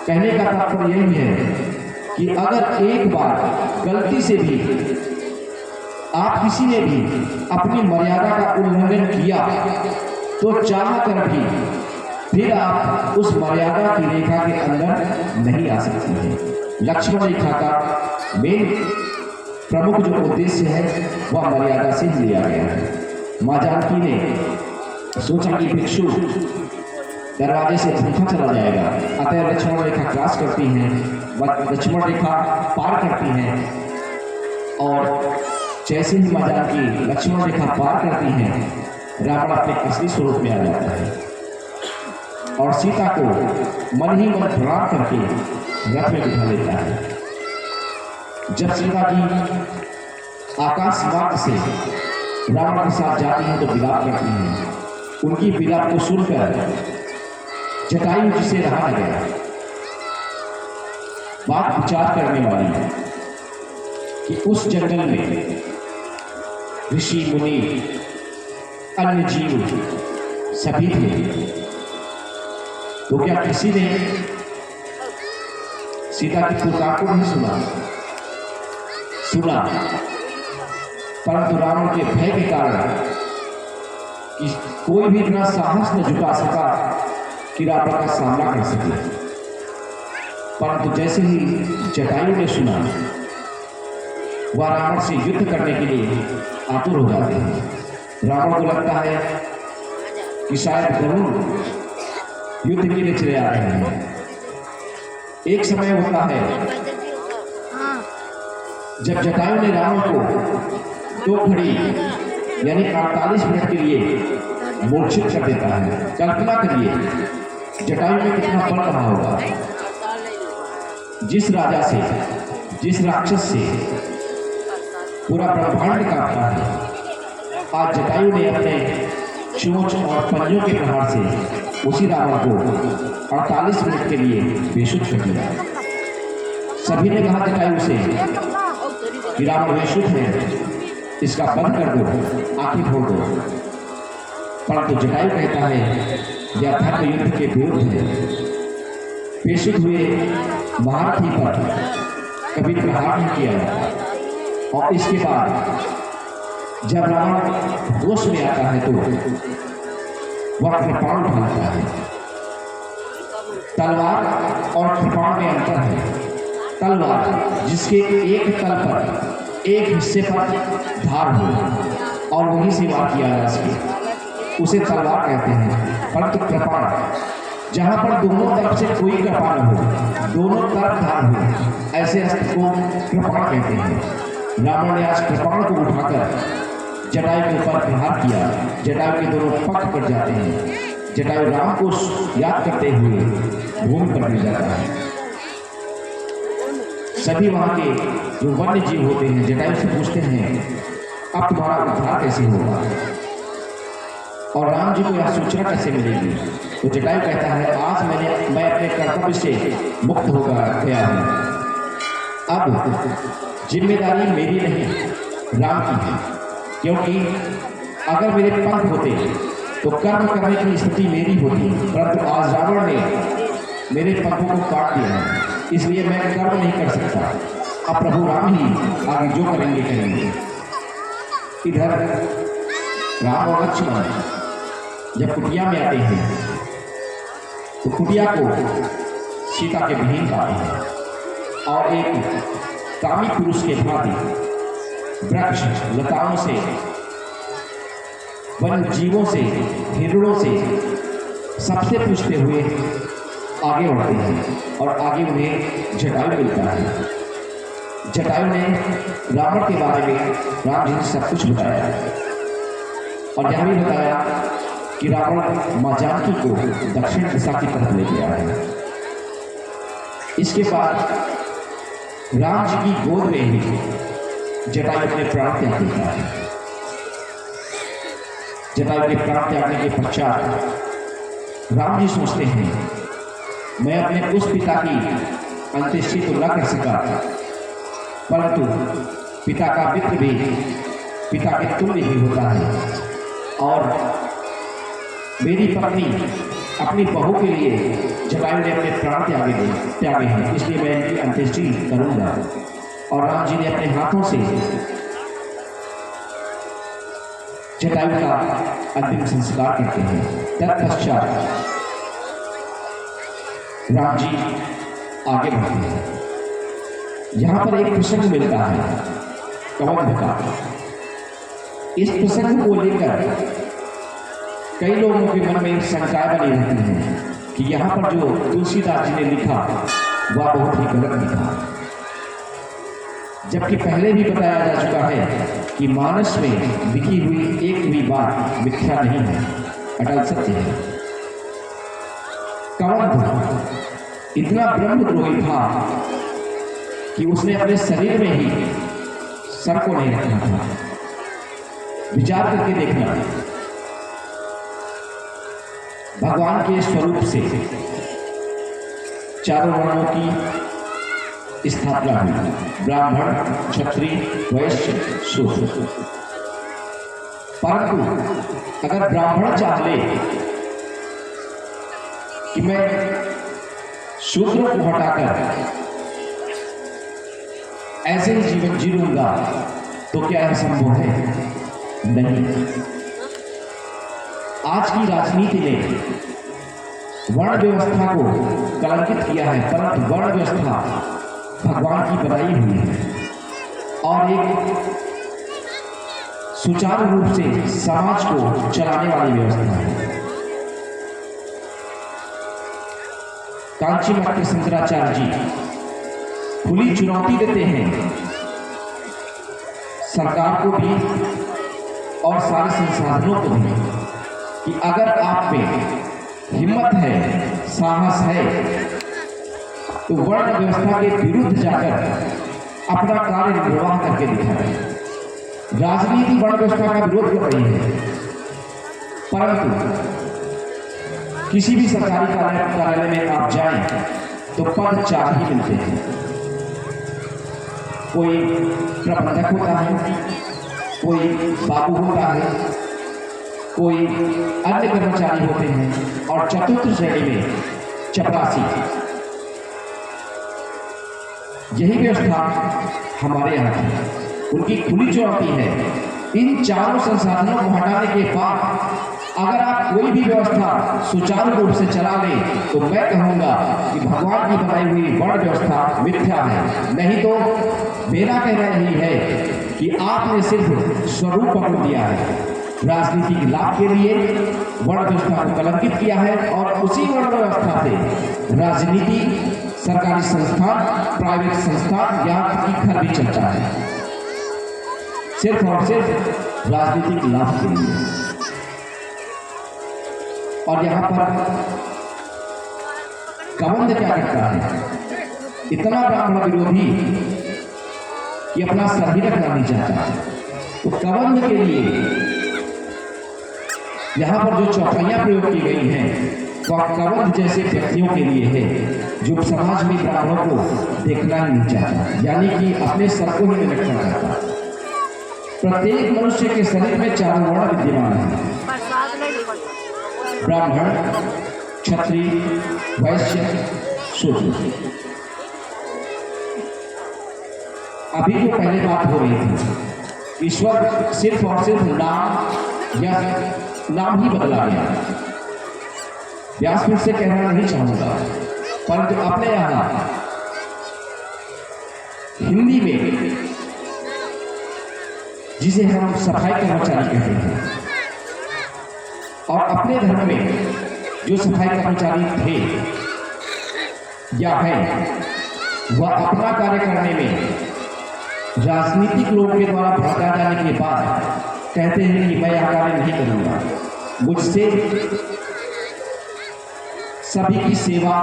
कहने का तात्पर्य यही है कि अगर एक बार गलती से भी आप किसी ने भी अपनी मर्यादा का उल्लंघन किया तो चाह कर भी फिर आप उस मर्यादा की रेखा के अंदर नहीं आ सकते हैं। लक्ष्मण रेखा का मेन प्रमुख जो उद्देश्य है वह मर्यादा से ही लिया गया है। माँ जानकी ने सोचा कि भिक्षु दरवाजे से भूखा चला जाएगा, अतः लक्ष्मण रेखा क्रॉस करती हैं, लक्ष्मण रेखा पार करती हैं, और जैसे ही माँ जानकी लक्ष्मण रेखा पार करती हैं, रावण अपने असली स्वरूप में आ जाता है और सीता को मन ही मन प्रणाम करके रथ में बिठा लेता है। जब सीता जी आकाश मार्ग से रावण के साथ जाती हैं तो विलाप करती हैं। उनकी विलाप को सुनकर जटायु जिसे रहा न गया, बात विचार करने वाली कि उस जंगल में ऋषि मुनि अन्य जीव सभी थे, तो क्या किसी ने सीता की पुकार को नहीं सुना, परंतु रावण के भय के कारण कि कोई भी इतना साहस न जुटा सका कि रावण का सामना कर सके। परंतु जैसे ही जटायु ने सुना, वह रावण से युद्ध करने के लिए आतुर हो जाते हैं। रावण को लगता है कि शायद गरुड़ युद्ध के लिए चले आ रहे हैं। एक समय होता है जब जटायु ने रावण को 2 घड़ी यानी 48 मिनट के लिए मूर्छित कर देता है। कल्पना करिए जटायु में कितना बल रहा होगा। जिस राजा से, जिस राक्षस से पूरा ब्रह्मांड कांपता है, आज जटायु ने अपने चोंच और पंजों के प्रहार से उसी रावण को 48 मिनट के लिए बेशुद्ध कर दिया। सभी ने कहा जटायु से कि रावण बेशुद्ध है, इसका वध कर दो, आंखें फोड़ दो। परंतु जटायु कहता है यह धर्म युद्ध के विरुद्ध है। बेशुद्ध हुए महारथी पर कभी प्रहार नहीं किया। और इसके बाद जब रावण होश में आता है तो वह कृपाण उठाता है। तलवार और कृपाण में अंतर है। तलवार जिसके एक तल पर, एक हिस्से पर धार हो और वहीं से वार किया जा सके, उसे तलवार कहते हैं। परंतु कृपाण जहां पर दोनों तरफ से कोई कृपाण हो, दोनों तरफ धार हो, ऐसे अस्त्र को कृपाण कहते हैं। रावण ने आज कृपाण को उठाकर जटायु के ऊपर प्रहार किया। जटायु के दोनों पक्ष कट जाते हैं। जटायु राम को याद करते हुए भूमि पर गिर जाता है। सभी वहां के जो वन्य जीव होते हैं जटायु से पूछते हैं अब तुम्हारा उद्धार कैसे होगा और राम जी को यह सूचना कैसे मिलेगी। तो जटायु कहता है आज मैं अपने कर्तव्य से मुक्त होकर गया हूं। अब जिम्मेदारी मेरी नहीं राम की है, क्योंकि अगर मेरे पंख होते तो कर्म करने की स्थिति मेरी होती, परंतु आज रावण ने मेरे पंखों को काट दिया है, इसलिए मैं कर्म नहीं कर सकता। अब प्रभु राम ही आगे जो करेंगे करेंगे। इधर राम और लक्ष्मण जब कुटिया में आते हैं तो कुटिया को सीता के बहन पाते हैं और एक कामी पुरुष के भांति वृक्ष लताओं से, वन जीवों से, हिरणों से सबसे पूछते हुए आगे बढ़ते हैं और आगे उन्हें जटायु मिलता है। जटायु ने रावण के बारे में राम जी ने सब कुछ बताया और यह भी बताया कि रावण मां जानकी को दक्षिण दिशा की तरफ ले गया है। इसके बाद राम जी की गोद में ही जटायु अपने प्राण त्याग देता है। जटायु के प्राण त्यागने के पश्चात राम जी सोचते हैं मैं अपने उस पिता की अंत्येष्टि तो न कर सका, परंतु पिता का मित्र भी पिता के तुल्य ही होता है और मेरी पत्नी अपनी बहू के लिए जटायु ने अपने प्राण त्यागे हैं, इसलिए मैं इनकी अंत्येष्टि करूंगा। और राम जी ने अपने हाथों से जटायु का अंतिम संस्कार करते हैं। तत्पश्चात राम जी आगे बढ़ते हैं। यहां पर एक प्रसंग मिलता है कौंध का। इस प्रसंग को लेकर कई लोगों के मन में शंकाएं बनी रहती हैं कि यहाँ पर जो तुलसीदास जी ने लिखा वह बहुत ही गलत लिखा, जबकि पहले भी बताया जा चुका है कि मानस में लिखी हुई एक भी बात मिथ्या नहीं है, अटल सत्य है। कौंध इतना ब्रह्मद्रोही था कि उसने अपने शरीर में ही सर को नहीं रखा था। विचार करके देखना, भगवान के स्वरूप से चारों वर्णों की स्थापना हुई, ब्राह्मण, क्षत्रिय, वैश्य, शूद्र। परंतु अगर ब्राह्मण चाह ले कि मैं शूद्र को हटाकर ऐसे ही जीवन जी लूंगा तो क्या यह संभव है? नहीं। आज की राजनीति ने वर्ण व्यवस्था को कलंकित किया है, परंतु वर्ण व्यवस्था भगवान की बनाई हुई है और एक सुचारू रूप से समाज को चलाने वाली व्यवस्था है। कांची मठ के शंकराचार्य जी खुली चुनौती देते हैं सरकार को भी और सारे संसाधनों को भी कि अगर आप में हिम्मत है, साहस है, तो वर्ण व्यवस्था के विरुद्ध जाकर अपना कार्य निर्वाह करके दिखाएं। राजनीति वर्ण व्यवस्था का विरोध कर रही है, परंतु किसी भी सरकारी कार्यालय में आप जाएं तो पद 4 ही मिलते हैं। कोई प्रबंधक होता है, कोई बाबू होता है, कोई अन्य कर्मचारी होते हैं और चतुर्थ श्रेणी में चपरासी। यही व्यवस्था हमारे यहाँ की उनकी खुली चुनौती है। इन चारों संसाधनों को हटाने के बाद अगर आप कोई भी व्यवस्था सुचारू रूप से चला लें तो मैं कहूँगा कि भगवान की बनाई हुई वर्ण व्यवस्था मिथ्या है। नहीं तो मेरा कहना यही है कि आपने सिर्फ स्वरूप पकड़ दिया है, राजनीतिक लाभ के लिए वर्ण व्यवस्था को कलंकित किया है और उसी वर्ण व्यवस्था से राजनीति, सरकारी संस्थान, प्राइवेट संस्थान, यहाँ की घर भी चलता है, सिर्फ और सिर्फ राजनीतिक लाभ के लिए। और यहाँ पर कबंध क्या करता है, इतना ब्राह्मण विरोधी कि अपना सर ही रखना नहीं चाहता। तो कबंध के लिए यहाँ पर जो चौपाइयां प्रयोग की गई हैं तो कबंध जैसे व्यक्तियों के लिए है जो समाज में ब्राह्मणों को देखना ही नहीं चाहता, यानी कि अपने सर को ही नहीं रखना चाहता। प्रत्येक मनुष्य के शरीर में 4 वर्ण विद्यमान है, ब्राह्मण, क्षत्रिय, वैश्य, शूद्र। अभी जो पहले बात हो रही थी, ईश्वर सिर्फ और सिर्फ नाम या नाम ही बदला गया। व्यासपीठ से कहना नहीं चाहूंगा, परंतु अपने यहाँ हिंदी में जिसे हम सफाई कर्मचारी कहते हैं और अपने धर्म में जो सफाई कर्मचारी थे या है, वह अपना कार्य करने में राजनीतिक लोगों के द्वारा भड़का जाने के बाद कहते हैं कि मैं यह कार्य नहीं करूंगा, मुझसे सभी की सेवा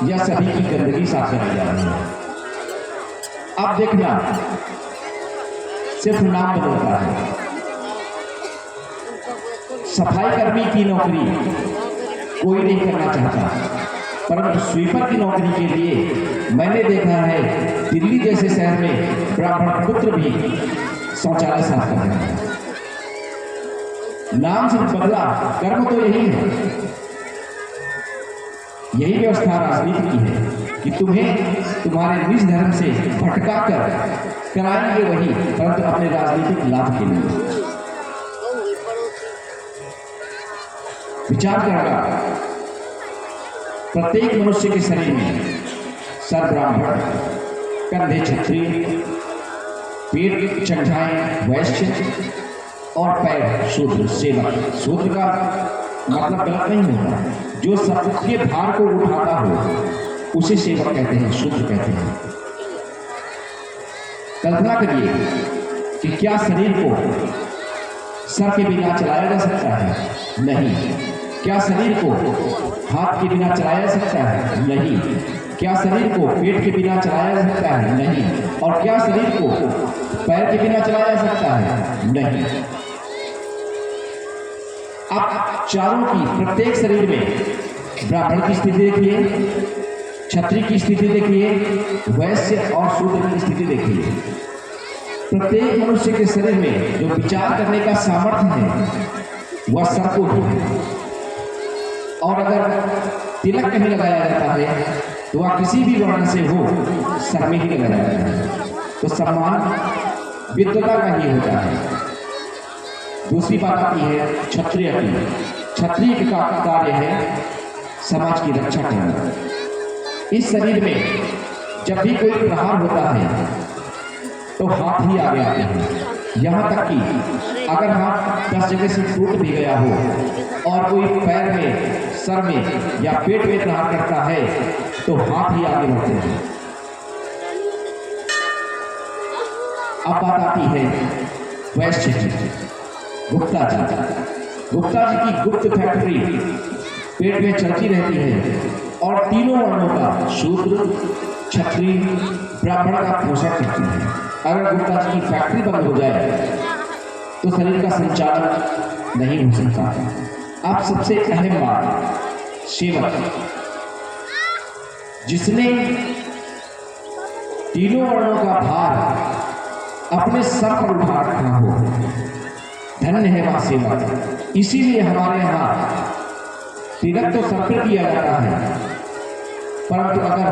या सभी की गंदगी साफ कराई जा रही है। अब देखना, सिर्फ नाम बदलता है। सफाई कर्मी की नौकरी कोई नहीं करना चाहता, परंतु स्वीपर की नौकरी के लिए मैंने देखा है दिल्ली जैसे शहर में ब्राह्मण पुत्र भी शौचालय साफ कर रहे हैं। नाम सिर्फ बदला, कर्म तो यही है। यही व्यवस्था राजनीति की है कि तुम्हें तुम्हारे निज धर्म से भटका कर कराएंगे वही, परंतु अपने राजनीतिक लाभ के लिए। विचार करना, प्रत्येक मनुष्य के शरीर में सर ब्राह्मण, कंधे क्षत्रिय, पेट चंझाएं वैश्य और पैर शूद्र सेवक। शूद्र का मतलब गलत नहीं होता, जो सबके भार को उठाता हो उसे सेवक कहते हैं, शूद्र कहते हैं। कल्पना करिए कि क्या शरीर को सर के बिना चलाया जा सकता है? नहीं। क्या शरीर को हाथ के बिना चलाया जा सकता है? नहीं। क्या शरीर को पेट के बिना चलाया जा सकता है? नहीं। और क्या शरीर को पैर के बिना चलाया जा सकता है? नहीं। अब चारों की प्रत्येक शरीर में ब्राह्मण की स्थिति देखिए, क्षत्रिय की स्थिति देखिए, वैश्य और शूद्र की स्थिति देखिए। प्रत्येक मनुष्य के शरीर में जो विचार करने का सामर्थ्य है वह सर को ही है। और अगर तिलक कहीं लगाया जाता है तो वह किसी भी वर्ण से हो, सर में ही लगाया जाता है। तो सम्मान विद्वता का ही होता है। दूसरी बात आती है क्षत्रिय की। क्षत्रिय का कार्य है समाज की रक्षा करना। इस शरीर में जब भी कोई प्रहार होता है तो हाथ ही आगे आते हैं। यहाँ तक कि अगर हाथ 10 जगह से टूट भी गया हो और कोई पैर में, सर में या पेट में प्रहार करता है तो हाथ ही आगे बढ़ते हैं। अब बात आती है वैश्य जी, गुप्ता जी। गुप्ता जी की गुप्त फैक्ट्री पेट में चलती रहती है और तीनों वर्णों का, शूद्र, क्षत्रिय, ब्राह्मण का पोषण करती है। अगर गुप्ता जी की फैक्ट्री बंद हो जाए तो शरीर का संचालन नहीं हो सकता। अब सबसे अहम बात, सेवक जिसने तीनों वर्णों का भार अपने सर पर उठा रखा हो, धन्य है वह सेवक। इसीलिए हमारे यहाँ तिलक तो सर पर किया जाता है, परंतु अगर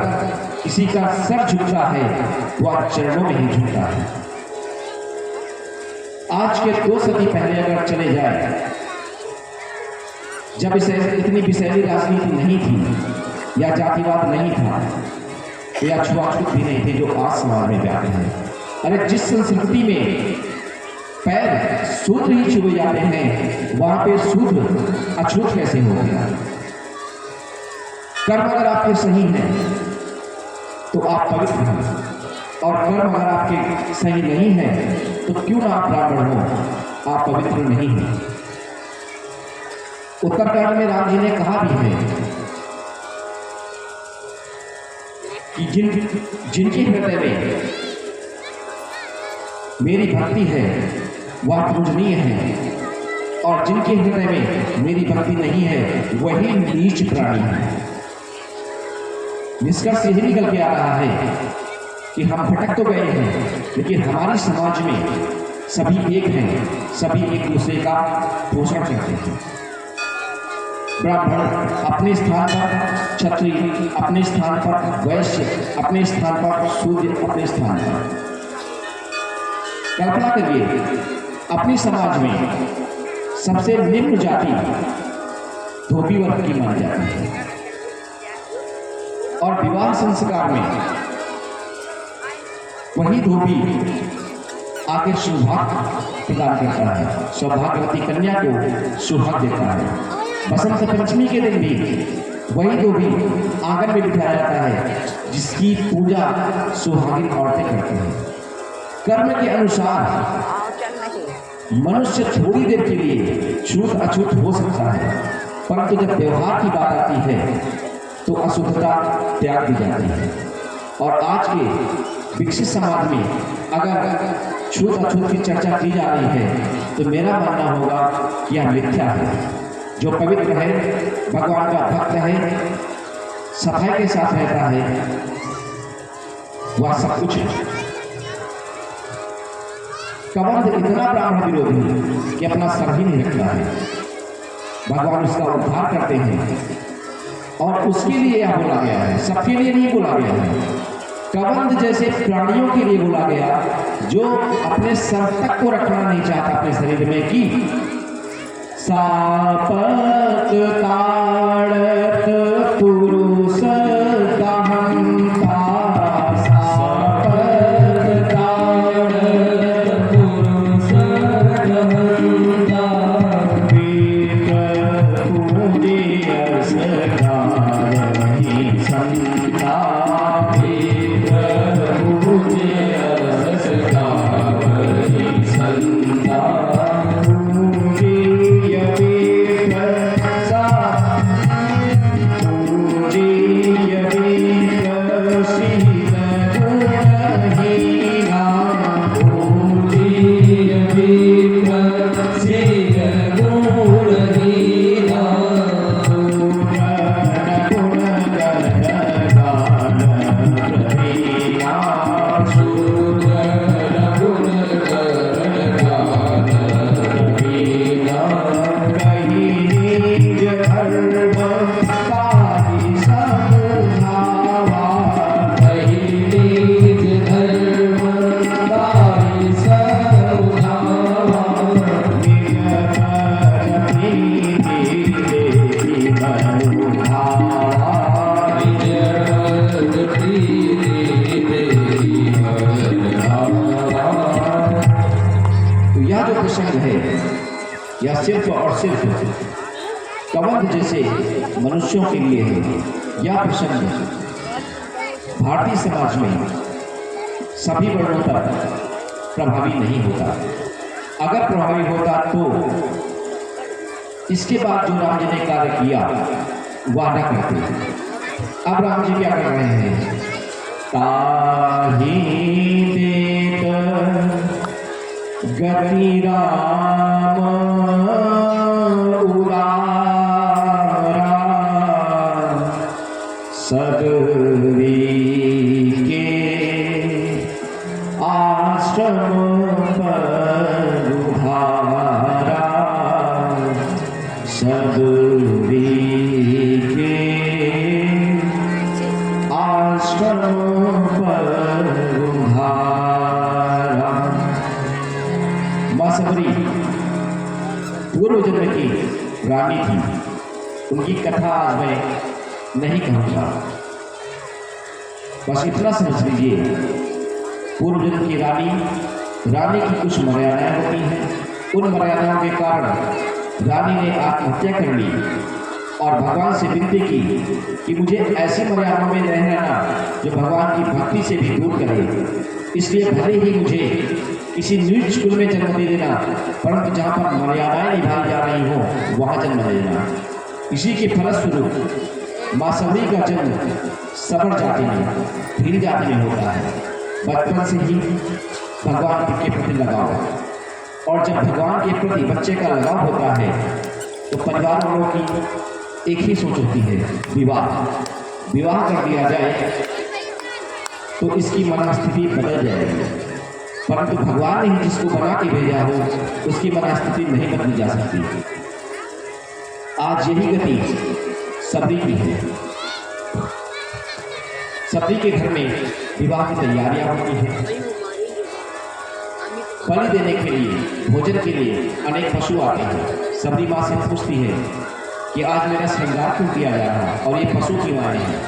किसी का सर झुकता है वह चरणों में ही झुकता है। आज के 2 सदी पहले अगर चले जाए, जब इसे इतनी विषैली राजनीति नहीं थी या जातिवाद नहीं था या छुआछूत भी नहीं थे जो आज समाज में व्याप्त है। अरे जिस संस्कृति में पैर शूद्र ही छुए जाते हैं वहां पे शूद्र अछूत कैसे हो गया? कर्म अगर आपके सही हैं तो आप पवित्र हैं, और कर्म अगर आपके सही नहीं है तो क्यों ना आप ब्राह्मण हो, आप पवित्र नहीं हैं। उत्तरकांड में राम जी ने कहा भी है कि जिनके हृदय में मेरी भक्ति है वह पूजनीय है, और जिनके हृदय में मेरी भक्ति नहीं है वही नीच प्राणी है। निष्कर्ष यही निकल के आ रहा है कि हम भटक तो गए हैं, लेकिन हमारे समाज में सभी एक हैं, सभी एक दूसरे का पोषण करते हैं। ब्राह्मण अपने स्थान पर, क्षत्रिय अपने स्थान पर, वैश्य अपने स्थान पर, शूद्र अपने स्थान पर। कल्पना करिए, अपने समाज में सबसे निम्न जाति धोबी वर्ग की मानी जाती है, और विवाह संस्कार में वही धोबी आगे सौभाग्य प्रदान करता है, सौभाग्यवती कन्या को सुहाग देता है। बसंत पंचमी के दिन भी वही धोबी आंगन में बिठाया जाता है जिसकी पूजा सुहागिन औरतें करती हैं। कर्म के अनुसार मनुष्य थोड़ी देर के लिए छूत अछूत हो सकता है, परंतु जब व्यवहार की बात आती है तो अशुद्धता त्याग दी जाती है। और आज के विकसित समाज में अगर छूत अछूत की चर्चा की जा रही है तो मेरा मानना होगा कि यह मिथ्या है। जो पवित्र है, भगवान का भक्त है, सफाई के साथ रहता है, वह सब कुछ है। कबंध इतना ब्राह्मण विरोधी कि अपना सर ही नहीं रखता है, भगवान उसका उद्धार करते हैं, और उसके लिए यह बोला गया है, सबके लिए नहीं बोला गया है। कबंध जैसे प्राणियों के लिए बोला गया जो अपने सर तक को रखना नहीं चाहता अपने शरीर में, कि सापत ताड़त पुरुष दहंता, सापत ताड़त पुरुष दहंता, वेद पूज्य सदारहि संता, वेद पूज्य सदारहि संता। सिर्फ और सिर्फ कवंत जैसे मनुष्यों के लिए है। यह प्रसंग भारतीय समाज में सभी वर्णों पर प्रभावी नहीं होता। अगर प्रभावी होता तो इसके बाद जो राम जी ने कार्य किया वह न करते। अब राम जी क्या कर रहे हैं? ताहि देत गति राम उदारा सगरी के आश्रम पर उधारा सगरी के आश्रम पर उधारा। मां सबरी पूर्व जन्म की रानी थी। उनकी कथा आज मैं नहीं कहूँगा, बस इतना समझ लीजिए। पूर्व जन्म की रानी की कुछ मर्यादाएं होती हैं। उन मर्यादाओं के कारण रानी ने आत्महत्या कर ली और भगवान से विनती की कि मुझे ऐसी मर्यादाओं में रहना जो भगवान की भक्ति से भी दूर करे। इसलिए भले ही मुझे किसी नीच कुल में जन्म दे देना, परंतु जहाँ पर मर्यादाएं निभाई जा रही हो वहाँ जन्म दे देना। इसी के फलस्वरूप मां सबरी का जन्म सबर जाति में, भील जाति में होता है। बचपन से ही भगवान के प्रति लगाव, और जब भगवान के प्रति बच्चे का लगाव होता है तो परिवार वालों की एक ही सोच होती है, विवाह कर दिया जाए तो इसकी मनस्थिति बदल जाएगी। परंतु भगवान ने ही जिसको बना के भेजा हो उसकी मनस्थिति नहीं बदली जा सकती। आज यही गति सबरी की है। सबरी के घर में विवाह की तैयारियां होती हैं। बलि देने के लिए, भोजन के लिए अनेक पशु आते हैं। सबरी माँ से पूछती है कि आज मेरा श्रृंगार क्यों किया जा रहा है और ये पशु क्यों आए हैं।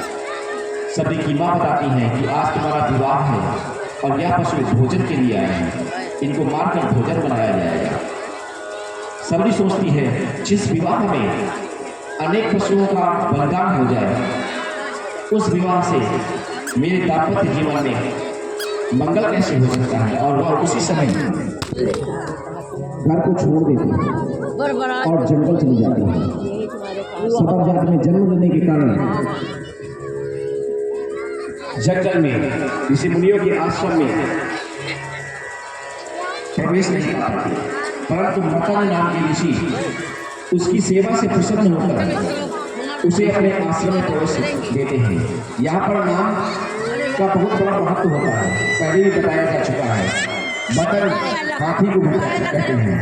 सबरी की माँ बताती है कि आज तुम्हारा विवाह है और यह पशु भोजन के लिए आए हैं, इनको मारकर भोजन बनाया जाएगा। सबरी सोचती है जिस विवाह में अनेक पशुओं का बलिदान हो जाए उस विवाह से मेरे दाम्पत्य जीवन में मंगल कैसे हो सकता है। और वह उसी समय घर को छोड़ देती है और जंगल चली जाती है। सबर जाति में जन्म लेने के कारण जंगल में ऋषि मुनियों के आश्रम में प्रवेश नहीं कर पाती, परंतु मतंग नाम के ऋषि उसकी सेवा से प्रसन्न होकर उसे अपने आश्रम में प्रवेश देते हैं। यहाँ पर नाम का बहुत बड़ा महत्व होता है, पहले भी बताया जा चुका है। मतंग हाथी को कहते हैं।